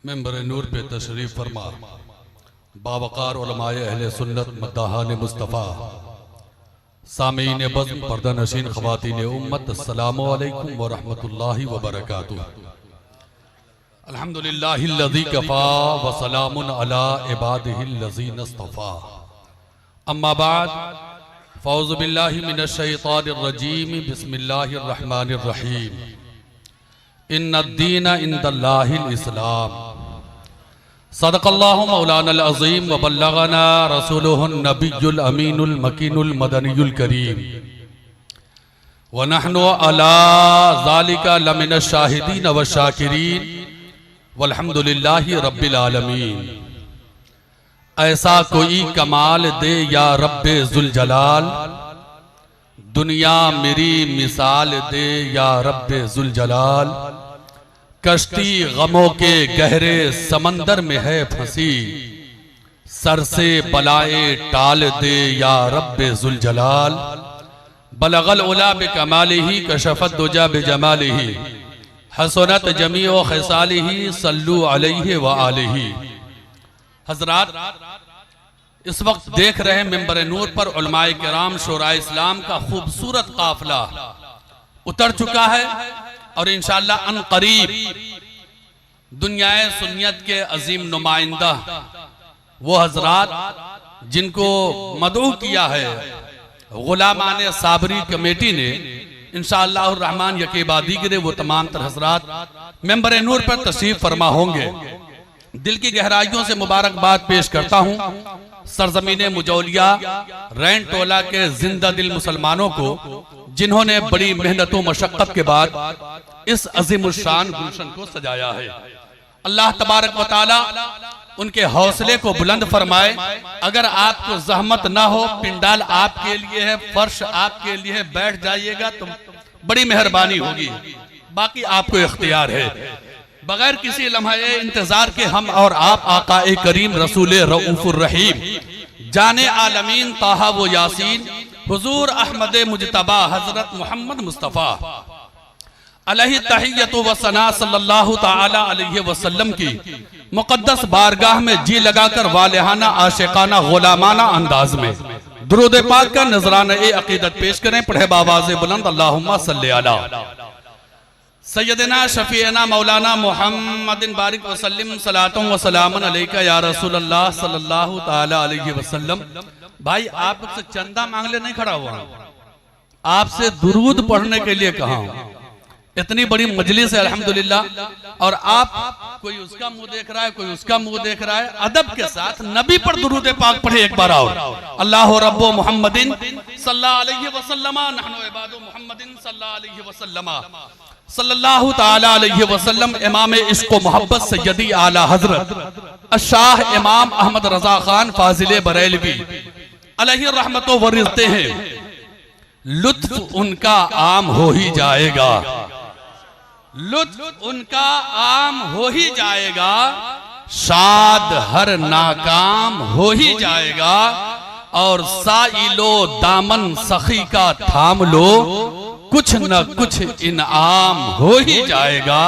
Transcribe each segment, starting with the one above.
Member नूर पे तशरीफ फरमा बावकार उलमाए अहले सुन्नत मद्दाहान मुस्तफ़ा सामीन बज़्म पर्दा नशीन ख़वातीन उम्मत अस्सलामु अलैकुम व रहमतुल्लाहि व बरकातुहू। अल्हम्दुलिल्लाहिल्लज़ी कफ़ा व सलामुन अला इबादिहिल्लज़ीना इस्तफ़ा। अम्मा बाद फ़ौज़ु बिल्लाहि मिनश शैतानिर रजीम बिस्मिल्लाहिर रहमानिर रहीम। इन्नद्दीन इंदल्लाहिल इस्लाम। सदक़ल्लाहु मौलानल अज़ीम व बल्लगना रसूलुहुन नबियुल अमीनुल मकीनुल मदनियुल करीम व नहनु अला ज़ालिका लमिनश शाहिदीन व शाकिरीन वल्हम्दुलिल्लाहि रब्बिल आलमीन। ऐसा कोई कमाल दे या रब्बे ज़ुल जलाल, दुनिया मेरी मिसाल दे या रब्बे ज़ुल जलाल। कश्ती गमों के गहरे समंदर में है फंसी, सर से बलाए टाल दे या रब्बे ज़ुल जलाल। बलगल उला बिकमालिही कशफत दुजा बिजमालिही, हसनत जमीओ खिसालिही सल्लु अलैहि व आलिही। हजरात, इस वक्त देख रहे हैं मिंबर नूर पर उलमाए किराम शोराए इस्लाम का खूबसूरत काफिला उतर चुका है और इंशाअल्लाह अन करीब दुनियाए सुन्नियत के अजीम नुमाइंदा वो हजरात जिनको मदऊ किया है गुलामान साबरी कमेटी ने, इंशाअल्लाह रहमान यकीबा दीगरे वो तमाम तर हजरात मिंबर नूर पर तशरीफ फरमा होंगे। दिल की गहराइयों से मुबारकबाद पेश करता हूँ सरजमीने मुजौलिया रैन टोला के जिंदा दिल मुसलमानों को, जिन्होंने बड़ी मेहनत व मशक्कत के बाद इस अजीमुशान गुलशन को सजाया है। अल्लाह तबारक व तआला उनके हौसले को बुलंद फरमाए। अगर आपको जहमत ना हो, पिंडाल आपके लिए है, फर्श आपके लिए है, बैठ जाइएगा तो बड़ी मेहरबानी होगी, बाकी आपको इख्तियार है। बगैर किसी लम्हे इंतजार के हम और आप आकाए करीम रसूल रऊफुर रहीम जाने आलमीन ताहा व यासीन हुजूर अहमद मुजतबा हजरत मोहम्मद मुस्तफ़ा अलैहि तहियतु व सना सल्लल्लाहु ताला अलैहि वसल्लम की मुकद्दस बारगाह में जी लगाकर वालिहाना आशिकाना गुलामाना अंदाज में दुरूद पाक का नजराना ए अकीदत पेश करें। पढ़े बावाज़े बुलंद अल्लाहुम्मा सल्ली अला सैयदना शफीना मौलाना मुहम्मदिन बारिक वसल्लम सलातुम व सलामुन अलैका या रसूलल्लाह सल्लल्लाहु ताला अलैहि वसल्लम। भाई आपसे चंदा मांगले नहीं खड़ा हुआ, आपसे दुरूद पढ़ने के लिए कहा। इतनी बड़ी मजलिस है अल्हम्दुलिल्लाह, और आप कोई उसका मुंह देख रहा है, कोई उसका मुंह देख रहा है। अदब के साथ नबी पर दुरूद पाक पढ़े एक बार और। अल्लाह रब्बो मुहम्मदिन सल्लल्लाहु अलैहि वसल्लम नहनु इबादु मुहम्मदिन सल्लल्लाहु अलैहि वसल्लम सल्लल्लाहु ताला अलैहि वसल्लम। इमाम इश्क व मोहब्बत सय्यदी आला हजरत अशाह इमाम अहमद रजा खान फाजिले बरेलवी अलैहि रहमतो व रिज़्क़े हैं। लुत्फ उनका आम हो ही जाएगा, लुत्फ उनका आम हो ही जाएगा, शाद हर नाकाम हो ही जाएगा। और साइलो दामन सखी का थाम लो, कुछ न कुछ इनाम हो ही जाएगा।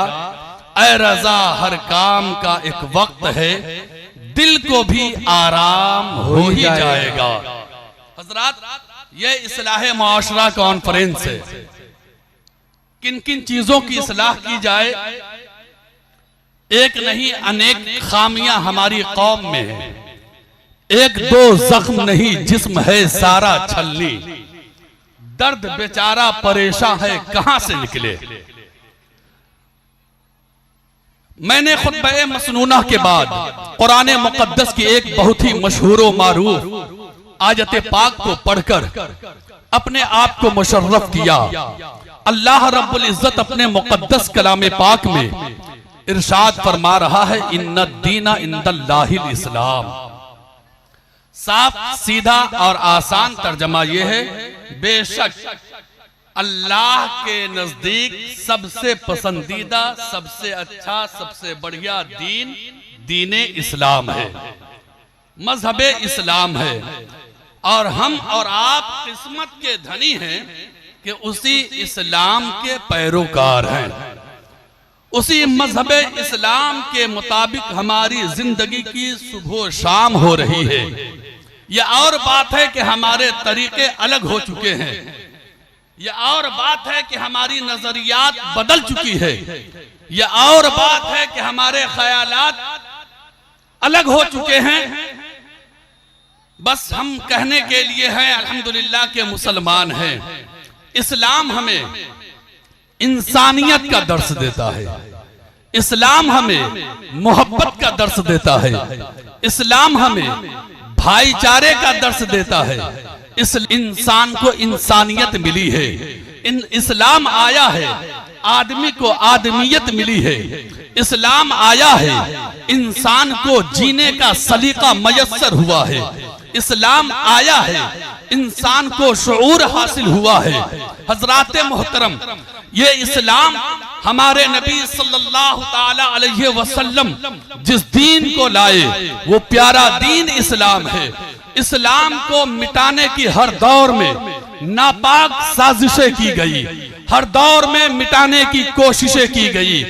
ऐ रजा हर काम का एक वक्त है, दिल को भी आराम हो ही जाएगा। हजरात, ये इस्लाह मुआशरा कॉन्फ्रेंस है। किन किन चीजों की इस्लाह की जाए, एक नहीं अनेक खामियां हमारी कौम में है। एक दो जख्म नहीं जिस्म है सारा छलनी, दर्द बेचारा परेशान है कहां से निकले। मैंने खुतबे मसनूना के बाद कुरान मुकद्दस की एक बहुत ही मशहूर व मारूफ आयत पाक को पढ़कर अपने आप को मुशर्रफ किया। अल्लाह रब्बुल इज्जत अपने मुकद्दस कलाम पाक में इरशाद फरमा रहा है, इन्नद्दीना इंदल्लाहिल इस्लाम। साफ सीधा और आसान तर्जमा यह है, बेशक अल्लाह के नजदीक सबसे पसंदीदा, सबसे अच्छा, सबसे बढ़िया दीन दीने इस्लाम है, मजहबे इस्लाम है। और हम और आप किस्मत के धनी हैं कि उसी इस्लाम के पैरोकार हैं। उसी मजहब इस्लाम के मुताबिक हमारी जिंदगी की सुबह शाम हो रही है। यह और बात है कि हमारे तरीके अलग हो चुके हैं, यह और बात है कि हमारी नजरियात बदल चुकी है, यह और बात है कि हमारे ख्यालात अलग हो चुके हैं। बस हम कहने के लिए हैं अल्हम्दुलिल्लाह के मुसलमान हैं। इस्लाम हमें इंसानियत का दर्स देता है, इस्लाम हमें मोहब्बत का दर्स देता है, इस्लाम हमें भाईचारे का दर्स देता है। इस इंसान को इंसानियत मिली है, इस्लाम आया है, आदमी को आदमियत मिली है। इस्लाम आया है, इंसान को जीने का सलीका मयस्सर हुआ है। इस्लाम आया है, इंसान को शऊर हासिल हुआ है। हजरात मोहतरम, ये इस्लाम हमारे नबी सल्लल्लाहु ताला अलैहि वसल्लम जिस दीन को लाए वो प्यारा दीन इस्लाम है। इस्लाम को मिटाने की हर दौर में नापाक साजिशें की गई, हर दौर में मिटाने की कोशिशें की गई,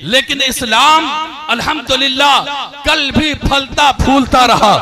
लेकिन इस्लाम अल्हम्दुलिल्लाह कल भी फलता फूलता रहा,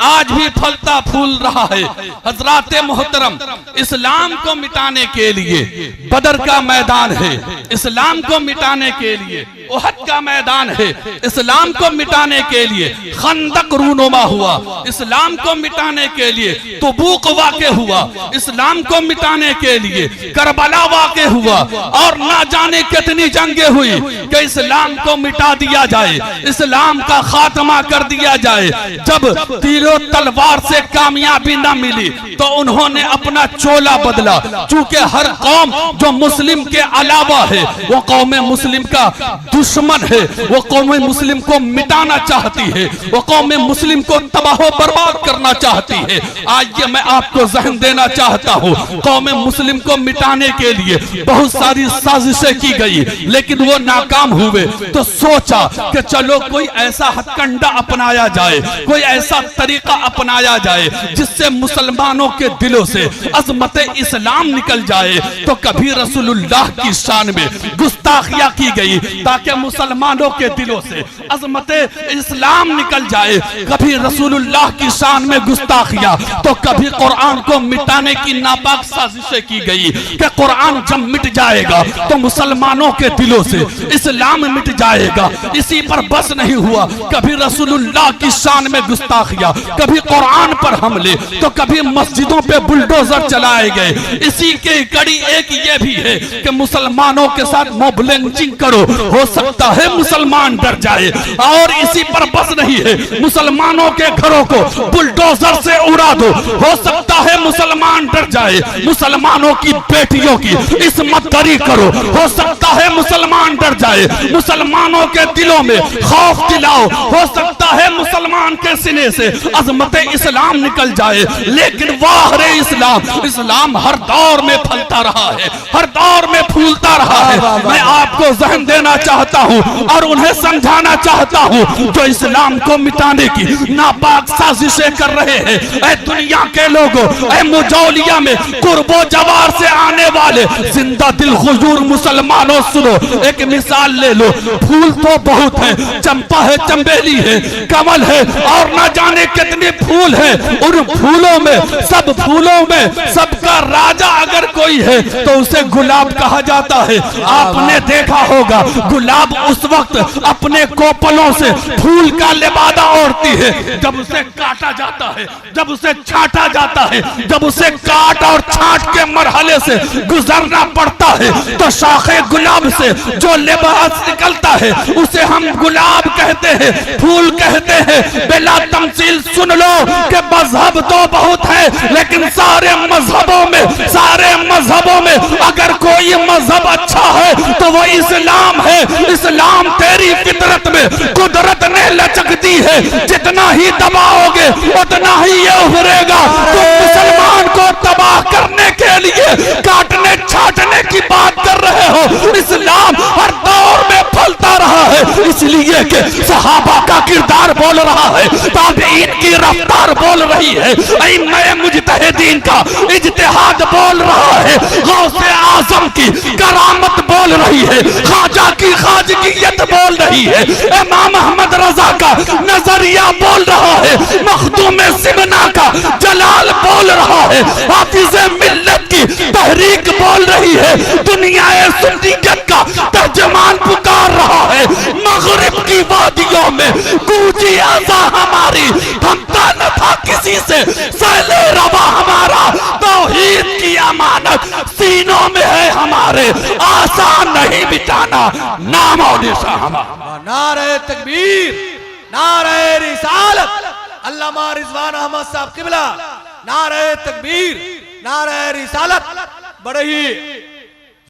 आज भी फलता फूल रहा है। हजरात मोहतरम, इस्लाम को मिटाने के लिए बदर का मैदान है, इस्लाम को मिटाने के लिए उहद का मैदान है, इस्लाम को मिटाने के लिए खंदक रूनुमा हुआ, इस्लाम को मिटाने के लिए तबूक वाक़े हुआ, इस्लाम को मिटाने के लिए करबला वाक़े हुआ, और ना जाने कितनी जंगें हुई कि इस्लाम को मिटा दिया जाए, इस्लाम का खात्मा कर दिया जाए। जब तीरों तलवार से कामयाबी ना मिली तो उन्होंने अपना चोला बदला। चूंकि हर कौम जो मुस्लिम के अलावा है वो कौम मुस्लिम का दुश्मन है, वो कौम मुस्लिम को मिटाना चाहती है, वो कौम मुस्लिम को तबाह बर्बाद करना चाहती है। आज ये मैं आपको जहन देना चाहता हूँ, कौम मुस्लिम को मिटाने के लिए बहुत सारी साजिशें की गई, लेकिन वो नाकाम हुए। तो सोचा कि चलो कोई ऐसा हथकंडा अपनाया जाए, कोई ऐसा तरीका अपनाया जाए जिससे मुसलमानों के दिलों से अजमत इस्लाम निकल जाए। तो कभी रसूलुल्लाह की शान में गुस्ताखियां की गई ताकि मुसलमानों के दिलों से अजमत इस्लाम निकल जाए, कभी रसूलुल्लाह की शान में गुस्ताखियां, तो कभी कुरान को मिटाने की नापाक साजिशें की गई कि कुरान जब मिट जाएगा तो मुसलमानों के दिलों से इस्लाम मिट जाएगा। इसी पर बस नहीं हुआ, कभी रसूलुल्लाह की शान में गुस्ताखियां, कभी कुरान पर हमले, तो कभी मस्जिदों पे बुलडोजर चलाए गए। इसी के कड़ी एक ये भी है कि मुसलमानों के साथ मॉब लिंचिंग करो, हो सकता है मुसलमान डर जाए। और इसी पर बस नहीं है, मुसलमानों के घरों को बुलडोजर से उड़ा दो, हो सकता है मुसलमान डर जाए। मुसलमानों की बेटियों की इस्मत दरी करो, हो सकता है मुसलमान डर जाए। मुसलमानों के दिलों में खौफ दिलाओ, हो सकता है मुसलमान के सीने से अजमत इस्लाम निकल जाए। लेकिन वाह रे इस्लाम, इस्लाम हर दौर में फलता रहा है, हर दौर में फूलता रहा है। मैं आपको जहन देना चाहता हूँ और उन्हें समझाना चाहता हूँ जो इस्लाम को मिटाने की नापाक साजिशें कर रहे हैं। ऐ दुनिया के लोगों, ऐ मुजौलिया में कुर्बो जवार से आने वाले जिंदा दिल हुजूर मुसलमानों, सुनो एक मिसाल ले लो। फूल तो बहुत है, चंपा है, चंबेली है, कमल है, और ना जाने कितने फूल है। उन फूलों में, सब फूलों में सबका राजा अगर कोई है तो उसे गुलाब कहा जाता है। आपने देखा होगा गुलाब उस वक्त अपने कोपलों से फूल का लिबादा ओढ़ती है जब उसे काटा जाता है, जब उसे छांटा जाता है, जब उसे काट और छांट के मरहले से गुजरना पड़ता है तो शाखे गुलाब से जो लिबास निकलता है उसे हम गुलाब कहते हैं, फूल कहते हैं। बिला तमसील सुन लो कि मजहब तो बहुत है, लेकिन सारे मजहबों में अगर कोई मजहब अच्छा है तो वो इस्लाम है। इस्लाम तेरी फितरत में कुदरत ने लचक दी है, जितना ही दबाओगे उतना ही ये उभरेगा। तुम मुसलमान को तबाह करने के लिए काटने छाटने की बात कर रहे हो। इस्लाम हर दौर में फलता रहा है, इसलिए कि सहाबा का किरदार बोल रहा है, ताबईन की रफ्तार बोल रही है, अइम्मा मुजतहिदीन का इज्तिहाद बोल रहा है, गौसे आजम की करामत बोल रही है, ख्वाजा की ख्वाजगियत बोल रही है, इमाम अहमद रजा का नजरिया बोल रहा है, मखदूम सिमना का जलाल बोल रहा है, हाफिज़ मिल्लत की तहरीक बोल रही है, दुनिया सुन्नियत का तर्जमान पुकार रहा है, मगरिब की वादियों में गूंजी आज़ा हमारी, थमता न था किसी से सैले रवा हमारा, तौहीद की अमानत सीनों में है हमारे, आसान नहीं बिताना नाम और निशान हमारा। नारे तकबीर, नारे रिसालत, अल्लामा रिजवान अहमद साहब किबला, नारे तकबीर, नारे रिसालत। बड़े ही